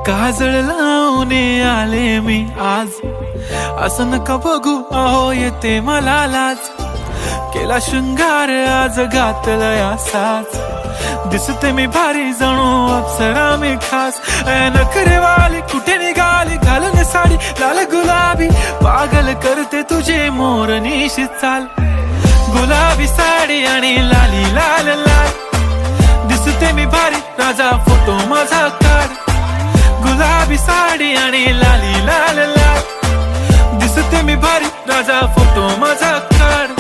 काजळ लावून आले मी आज, असं नका बघू अहो येते मला लाज. केला शृंगार आज घातलाय साज, दिसते मी भारी जणू अप्सरा मी खास. नखरेवाली कुठे निघाली घालून साडी लाल गुलाबी, पागल करते तुझे मोरनीशी चाल. गुलाबी साडी आणि लाली लाल लाल, दिसते मी भारी राजा फोटो माझा काढ. गुलाबी साडी आणि लाली लाल लाल, दिसते मी भारी राजा फोटो माझा काढ.